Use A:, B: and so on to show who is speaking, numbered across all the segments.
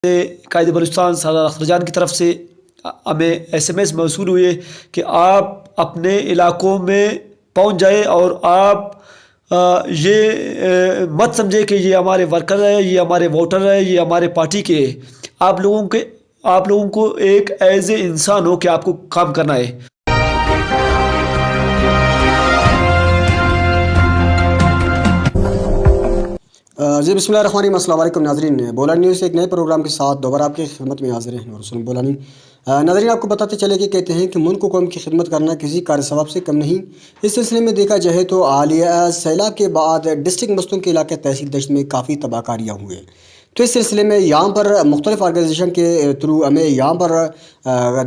A: سے قائد بلوچستان سردار اختر جان کی طرف سے ہمیں SMS موصول ہوئے کہ آپ اپنے علاقوں میں پہنچ جائیں اور آپ یہ مت سمجھے کہ یہ ہمارے ورکر ہے، یہ ہمارے ووٹر ہے، یہ ہمارے پارٹی کے ہے۔ آپ لوگوں کو ایک ایز اے انسان ہو کہ آپ کو کام کرنا ہے۔
B: جی بسم اللہ الرحمن الرحیم۔ السلام علیکم ناظرین، بولانی نیوز ایک نئے پروگرام کے ساتھ دوبارہ آپ کی خدمت میں حاضر ہیں، رسول بولانی۔ ناظرین، آپ کو بتاتے چلے کہ کہتے ہیں کہ ملک و قوم کی خدمت کرنا کسی کار ثواب سے کم نہیں۔ اس سلسلے میں دیکھا جائے تو حالیہ سیلاب کے بعد ڈسٹرکٹ مستنگ کے علاقے تحصیل دشت میں کافی تباہ کاریاں ہوئے، تو اس سلسلے میں یہاں پر مختلف آرگنائزیشن کے تھرو ہمیں یہاں پر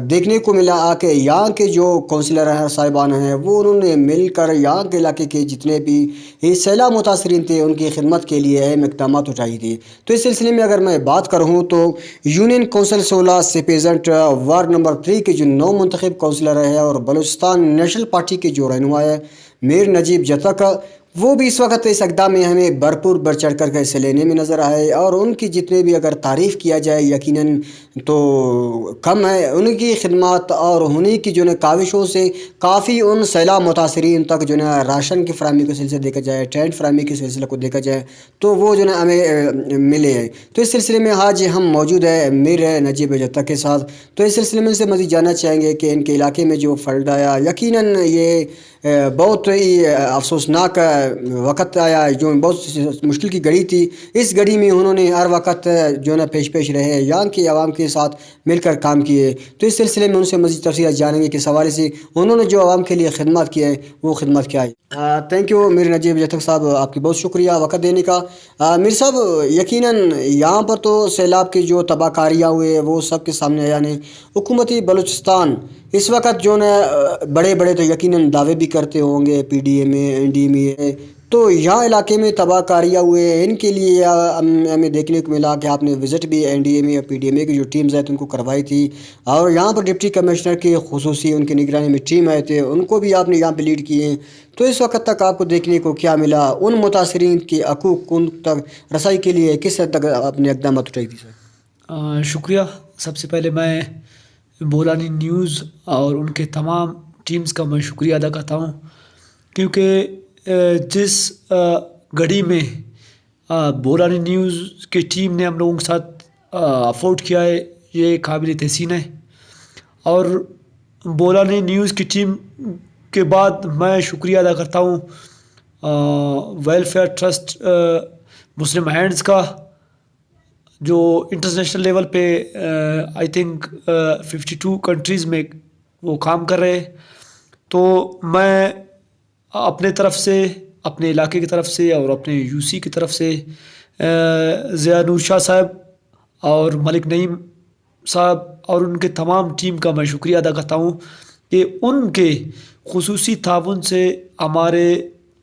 B: دیکھنے کو ملا کہ یہاں کے جو کونسلر ہیں صاحبان ہیں وہ انہوں نے مل کر یہاں کے علاقے کے جتنے بھی سیلاب متاثرین تھے ان کی خدمت کے لیے اہم اقدامات اٹھائی تھی۔ تو اس سلسلے میں اگر میں بات کروں تو یونین کونسل 16 سے پیزنٹ وارڈ نمبر 3 کے جو نو منتخب کونسلر ہے اور بلوچستان نیشنل پارٹی کے جو رہنما ہے میر نجیب جتک، وہ بھی اس وقت اس اقدام میں ہمیں بھرپور بڑھ چڑھ کر حصہ لینے میں نظر آئے، اور ان کی جتنے بھی اگر تعریف کیا جائے یقیناً تو کم ہے۔ ان کی خدمات اور انہیں کی جو ہے کاوشوں سے کافی ان سیلاب متاثرین تک جو ہے راشن کی فراہمی کے سلسلے دیکھا جائے، ٹینٹ فراہمی کے سلسلے کو دیکھا جائے تو وہ جو ہے ہمیں ملے ہیں۔ تو اس سلسلے میں آج ہم موجود ہیں میر نجیب جتک کے ساتھ، تو اس سلسلے میں سے مزید جاننا چاہیں گے کہ ان کے علاقے میں جو فلڈ آیا، یقیناً یہ بہت ہی افسوسناک وقت آیا، جو بہت مشکل کی گھڑی تھی۔ اس گھڑی میں انہوں نے ہر وقت جو ہے نا پیش رہے، یہاں کے عوام کے ساتھ مل کر کام کیے۔ تو اس سلسلے میں ان سے مزید تفصیلات جانیں گے کہ اس حوالے سے انہوں نے جو عوام کے لیے خدمات کی ہے وہ خدمات کیا ہے۔ تھینک یو میر نجیب جتک صاحب، آپ کی بہت شکریہ وقت دینے کا۔ میر صاحب، یقیناً یہاں پر تو سیلاب کی جو تباہ کاریاں ہوئے وہ سب کے سامنے آیا نے۔ حکومتی بلوچستان اس وقت جو ہے بڑے تو یقیناً دعوے بھی کرتے ہوں گے، PDM میں NDM میں، تو یہاں علاقے میں تباہ کاریاں ہوئے ان کے لیے ہمیں دیکھنے کو ملا کہ آپ نے وزٹ بھی NDM یا PDM کی جو ٹیمز ہیں ان کو کروائی تھی، اور یہاں پر ڈپٹی کمشنر کے خصوصی ان کی نگرانی میں ٹیم آئے تھے، ان کو بھی آپ نے یہاں پہ لیڈ کیے ہیں۔ تو اس وقت تک آپ کو دیکھنے کو کیا ملا؟ ان متاثرین کے حقوق ان تک رسائی کے لیے کس حد تک اپنے اقدامات اٹھائی تھی سر؟
A: شکریہ۔ سب سے پہلے میں بولانی نیوز اور ان کے تمام ٹیمز کا میں شکریہ ادا کرتا ہوں، کیونکہ جس گھڑی میں بولانی نیوز کی ٹیم نے ہم لوگوں کے ساتھ افورڈ کیا ہے یہ قابل تحسین ہے۔ اور بولانی نیوز کی ٹیم کے بعد میں شکریہ ادا کرتا ہوں ویلفیئر ٹرسٹ مسلم ہینڈز کا، جو انٹرنیشنل لیول پہ آئی تھنک 52 کنٹریز میں وہ کام کر رہے ہیں۔ تو میں اپنے طرف سے، اپنے علاقے کی طرف سے اور اپنے UC کی طرف سے ضیاء نور شاہ صاحب اور ملک نعیم صاحب اور ان کے تمام ٹیم کا میں شکریہ ادا کرتا ہوں کہ ان کے خصوصی تعاون سے ہمارے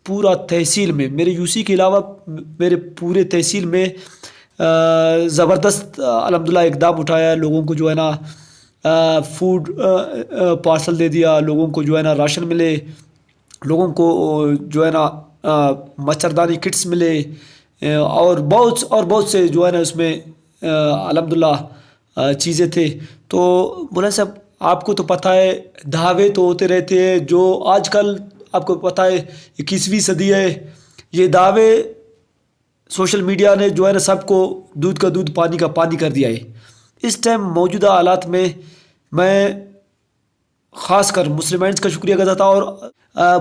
A: پورا تحصیل میں، میرے UC کے علاوہ میرے پورے تحصیل میں زبردست الحمدللہ اقدام اٹھایا۔ لوگوں کو جو ہے نا فوڈ پارسل دے دیا، لوگوں کو جو ہے نا راشن ملے، لوگوں کو جو ہے نا مچھردانی کٹس ملے، اور بہت سے جو ہے نا اس میں الحمدللہ چیزیں تھے۔ تو مولانا صاحب، آپ کو تو پتہ ہے دعوے تو ہوتے رہتے ہیں، جو آج کل آپ کو پتہ ہے 21ویں صدی ہے، یہ دعوے سوشل میڈیا نے جو ہے نا سب کو دودھ کا دودھ پانی کا پانی کر دیا ہے۔ اس ٹائم موجودہ حالات میں خاص کر مسلم ہینڈز کا شکریہ ادا کرتا ہوں، اور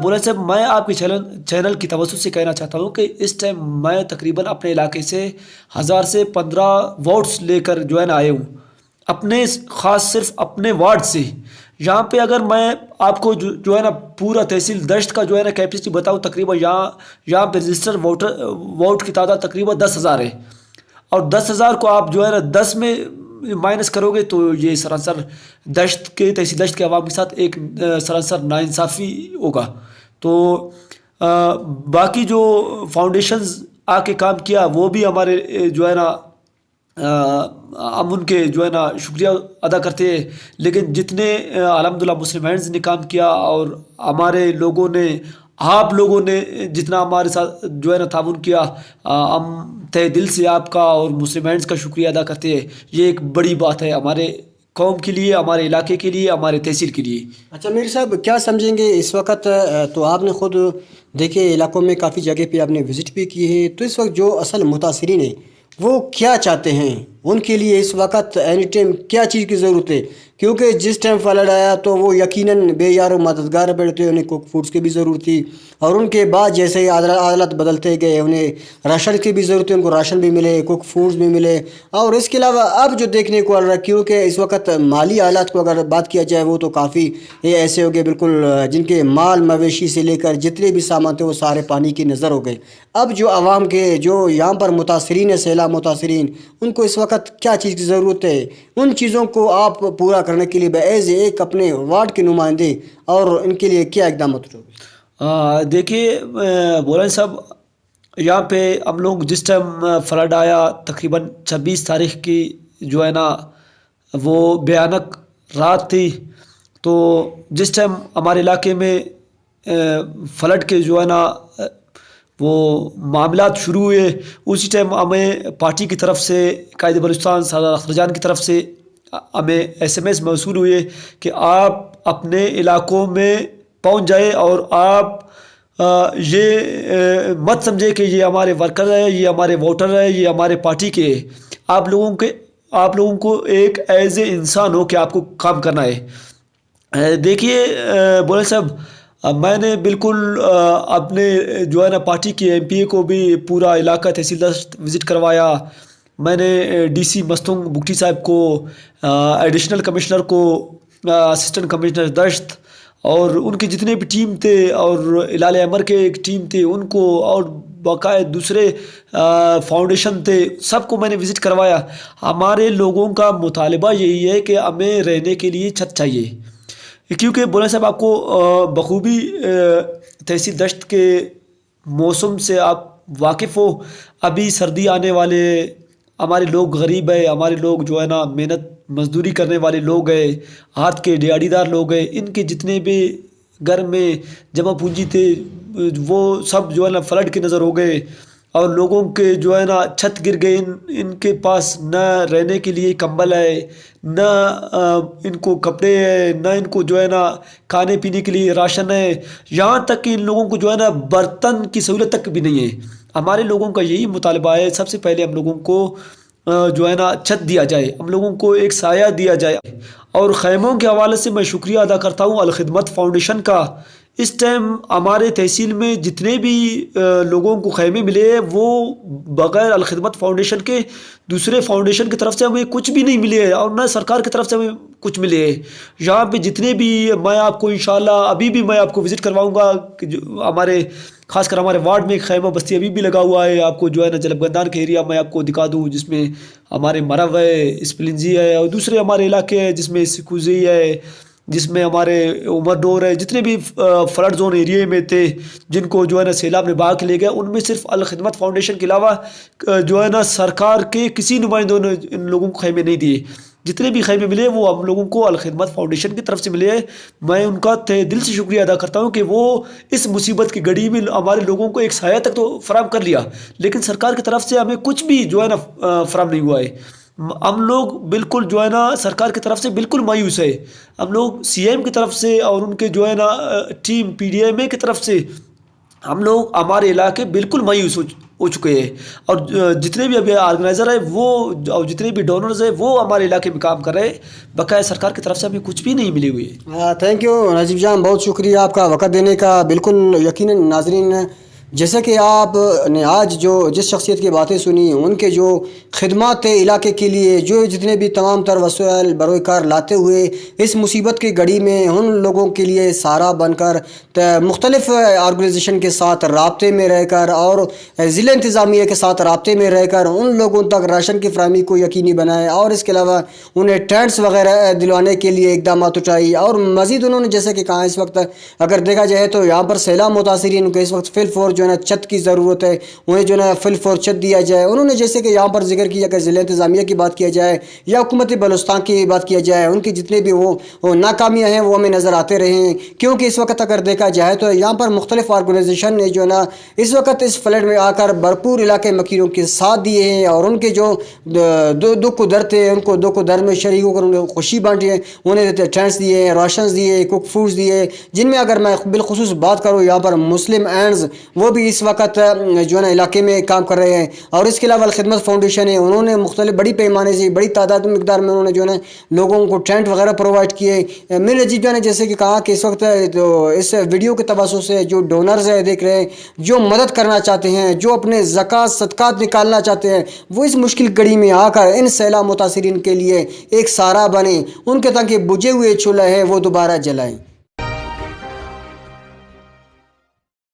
A: مولانا صاحب میں آپ کے چینل کی توسط سے کہنا چاہتا ہوں کہ اس ٹائم میں تقریباً اپنے علاقے سے 1000 سے 15 ووٹس لے کر جو ہے نا آئے ہوں، اپنے خاص صرف اپنے وارڈ سے۔ یہاں پہ اگر میں آپ کو جو ہے نا پورا تحصیل دشت کا جو ہے نا کیپیسٹی بتاؤں، تقریباً یہاں پہ رجسٹر ووٹ کی تعداد تقریباً 10,000 ہے، اور 10,000 کو آپ جو ہے نا 10 میں مائنس کرو گے تو یہ سراسر تحصیل دشت کے عوام کے ساتھ ایک سراسر ناانصافی ہوگا۔ تو باقی جو فاؤنڈیشنز آ کے کام کیا وہ بھی ہمارے جو ہے نا ہم ان کے جو ہے نا شکریہ ادا کرتے ہیں، لیکن جتنے الحمدللہ مسلم ہینڈز نے کام کیا اور ہمارے لوگوں نے آپ لوگوں نے جتنا ہمارے ساتھ جو ہے نا تعاون کیا، ہم تہ دل سے آپ کا اور مسلم بینڈز کا شکریہ ادا کرتے ہیں. یہ ایک بڑی بات ہے ہمارے قوم کے لیے، ہمارے علاقے کے لیے، ہمارے تحصیل کے لیے.
B: اچھا میر صاحب، کیا سمجھیں گے اس وقت تو آپ نے خود دیکھے علاقوں میں کافی جگہ پہ آپ نے وزٹ بھی کی ہے، تو اس وقت جو اصل متاثرین ہیں وہ کیا چاہتے ہیں؟ ان کے لیے اس وقت اینی ٹائم کیا چیز کی ضرورت ہے؟ کیونکہ جس ٹائم فلڈ آیا تو وہ یقیناً بے یار و مددگار بیٹھتے، انہیں کوک فوڈس کی بھی ضرورت تھی، اور ان کے بعد جیسے ہی حالات بدلتے گئے انہیں راشن کی بھی ضرورت ہے، ان کو راشن بھی ملے، کوک فوڈس بھی ملے. اور اس کے علاوہ اب جو دیکھنے کو آ رہا ہے، کیونکہ اس وقت مالی حالات کو اگر بات کیا جائے وہ تو کافی یہ ایسے ہو گئے بالکل جن کے مال مویشی سے لے کر جتنے بھی سامان تھے وہ سارے پانی کی نظر ہو گئے. اب جو عوام کے جو یہاں پر متاثرین ہیں، سیلاب متاثرین، ان کو اس وقت کیا چیز کی ضرورت ہے؟ ان چیزوں کو آپ پورا کرنے کے لیے ایز ایک اپنے وارڈ کے نمائندے اور ان کے لیے کیا اقدامات ہوگی؟
A: دیکھیے بولن صاحب، یہاں پہ ہم لوگ جس ٹائم فلڈ آیا تقریباً 26 تاریخ کی جو ہے نا وہ بھیانک رات تھی، تو جس ٹائم ہمارے علاقے میں فلڈ کے جو ہے نا وہ معاملات شروع ہوئے، اسی ٹائم ہمیں پارٹی کی طرف سے قائد بلوچستان سردار اختر جان کی طرف سے ہمیں SMS موصول ہوئے کہ آپ اپنے علاقوں میں پہنچ جائے، اور آپ یہ مت سمجھے کہ یہ ہمارے ورکر ہے، یہ ہمارے ووٹر ہے، یہ ہمارے پارٹی کے ہے. آپ لوگوں کو ایک ایز اے انسان ہو کہ آپ کو کام کرنا ہے. دیکھیے بولے صاحب، میں نے بالکل اپنے جو ہے نا پارٹی کے MP کو بھی پورا علاقہ تحصیلدار وزٹ کروایا. میں نے DC مستنگ بگٹی صاحب کو، ایڈیشنل کمشنر کو، اسسٹنٹ کمشنر دشت اور ان کے جتنے بھی ٹیم تھے، اور ہلال احمر کے ایک ٹیم تھے ان کو، اور باقاعدہ دوسرے فاؤنڈیشن تھے، سب کو میں نے وزٹ کروایا. ہمارے لوگوں کا مطالبہ یہی ہے کہ ہمیں رہنے کے لیے چھت چاہیے، کیونکہ بولے صاحب آپ کو بخوبی تحصیل دشت کے موسم سے آپ واقف ہو. ابھی سردی آنے والے، ہمارے لوگ غریب ہیں، ہمارے لوگ جو ہے نا محنت مزدوری کرنے والے لوگ ہیں، ہاتھ کے دیہڑی دار لوگ ہیں، ان کے جتنے بھی گھر میں جمع پونجی تھے وہ سب جو ہے نا فلڈ کی نظر ہو گئے، اور لوگوں کے جو ہے نا چھت گر گئے. ان کے پاس نہ رہنے کے لیے کمبل ہے، نہ ان کو کپڑے ہیں، نہ ان کو جو ہے نا کھانے پینے کے لیے راشن ہے، یہاں تک کہ ان لوگوں کو جو ہے نا برتن کی سہولت تک بھی نہیں ہے. ہمارے لوگوں کا یہی مطالبہ ہے، سب سے پہلے ہم لوگوں کو جو ہے نا چھت دیا جائے، ہم لوگوں کو ایک سایہ دیا جائے. اور خیموں کے حوالے سے میں شکریہ ادا کرتا ہوں الخدمت فاؤنڈیشن کا. اس ٹائم ہمارے تحصیل میں جتنے بھی لوگوں کو خیمے ملے ہیں وہ بغیر الخدمت فاؤنڈیشن کے دوسرے فاؤنڈیشن کی طرف سے ہمیں کچھ بھی نہیں ملے ہے، اور نہ سرکار کی طرف سے ہمیں کچھ ملے ہے. یہاں پہ جتنے بھی میں آپ کو انشاءاللہ ابھی بھی میں آپ کو وزٹ کرواؤں گا کہ ہمارے خاص کر ہمارے وارڈ میں ایک خیمہ بستی ابھی بھی لگا ہوا ہے. آپ کو جو ہے نا جلب گندان کے ایریا میں آپ کو دکھا دوں، جس میں ہمارے مرو ہے، اسپلنزی ہے، اور دوسرے ہمارے علاقے ہیں جس میں سکوزی ہے، جس میں ہمارے عمر ڈور ہے. جتنے بھی فلڈ زون ایریے میں تھے جن کو جو ہے نا سیلاب نے بہا کے لے گیا، ان میں صرف الخدمت فاؤنڈیشن کے علاوہ جو ہے نا سرکار کے کسی نمائندوں نے ان لوگوں کو خیمے نہیں دیے. جتنے بھی خیمے ملے وہ ہم لوگوں کو الخدمت فاؤنڈیشن کی طرف سے ملے ہیں. میں ان کا تہ دل سے شکریہ ادا کرتا ہوں کہ وہ اس مصیبت کی گھڑی میں ہمارے لوگوں کو ایک سایہ تک تو فراہم کر لیا، لیکن سرکار کی طرف سے ہمیں کچھ بھی جو ہے نا فراہم نہیں ہوا ہے. ہم لوگ بالکل جو ہے نا سرکار کی طرف سے بالکل مایوس ہے. ہم لوگ CM کی طرف سے اور ان کے جو ہے نا ٹیم PDMA کی طرف سے ہم لوگ ہمارے علاقے بالکل مایوس ہو چکے ہیں. اور جتنے بھی ابھی آرگنائزر ہیں وہ اور جتنے بھی ڈونرز ہیں وہ ہمارے علاقے میں کام کر رہے ہیں، بقایا سرکار کی طرف سے ہمیں کچھ بھی نہیں ملی ہوئی ہے.
B: تھینک یو نجیب جان، بہت شکریہ آپ کا وقت دینے کا. بالکل یقیناً ناظرین، جیسا کہ آپ نے آج جو جس شخصیت کی باتیں سنی، ان کے جو خدمات علاقے کے لیے جو جتنے بھی تمام تر وسائل بروئے کار لاتے ہوئے اس مصیبت کی گھڑی میں ان لوگوں کے لیے سہارا بن کر مختلف آرگنائزیشن کے ساتھ رابطے میں رہ کر اور ضلع انتظامیہ کے ساتھ رابطے میں رہ کر ان لوگوں تک راشن کی فراہمی کو یقینی بنائے، اور اس کے علاوہ انہیں ٹینٹس وغیرہ دلوانے کے لیے اقدامات اٹھائی. اور مزید انہوں نے جیسے کہ کہا اس وقت اگر دیکھا جائے تو یہاں پر سیلاب متاثرین کو اس وقت فل فور جو ہے نا چھت کی ضرورت ہے، انہیں جو ہے نا فل فور چھت دیا جائے۔ انہوں نے جیسے کہ یہاں پر ذکر کیا کہ ضلع انتظامیہ کی بات کیا جائے یا حکومت بلوچستان کی بات کیا جائے، ان کی جتنے بھی وہ ناکامیاں ہیں وہ ہمیں نظر آتے رہے ہیں، کیونکہ اس وقت اگر دیکھا جائے تو یہاں پر مختلف آرگنائزیشن نے جو ہے نا اس وقت اس فلڈ میں آ کر بھرپور علاقے مکینوں کے ساتھ دیے ہیں، اور ان کے جو دکھ و درد تھے ان کو دکھ و درد میں شریک ہو کر انہیں خوشی بانٹی ہے، انہیں ٹینٹس دیے، راشنز دیے، کوک فوڈز دیے، جن میں اگر میں بالخصوص بات کروں یہاں پر مسلم اینڈز وہ بھی اس وقت جو ہے نا علاقے میں کام کر رہے ہیں۔ اور اس کے علاوہ الخدمت فاؤنڈیشن ہے، انہوں نے مختلف بڑی پیمانے سے بڑی تعداد مقدار میں انہوں نے جو ہے نا لوگوں کو ٹینٹ وغیرہ پرووائڈ کیے۔ میرے عجیب جو ہے جیسے کہ کہا کہ اس وقت تو اس ویڈیو کے توسط سے جو ڈونرز ہیں دیکھ رہے ہیں، جو مدد کرنا چاہتے ہیں، جو اپنے زکوٰۃ صدقات نکالنا چاہتے ہیں، وہ اس مشکل گھڑی میں آ کر ان سیلاب متاثرین کے لیے ایک سہارا بنے، ان کے تاکہ بجھے ہوئے چولہے ہیں وہ دوبارہ جلائیں۔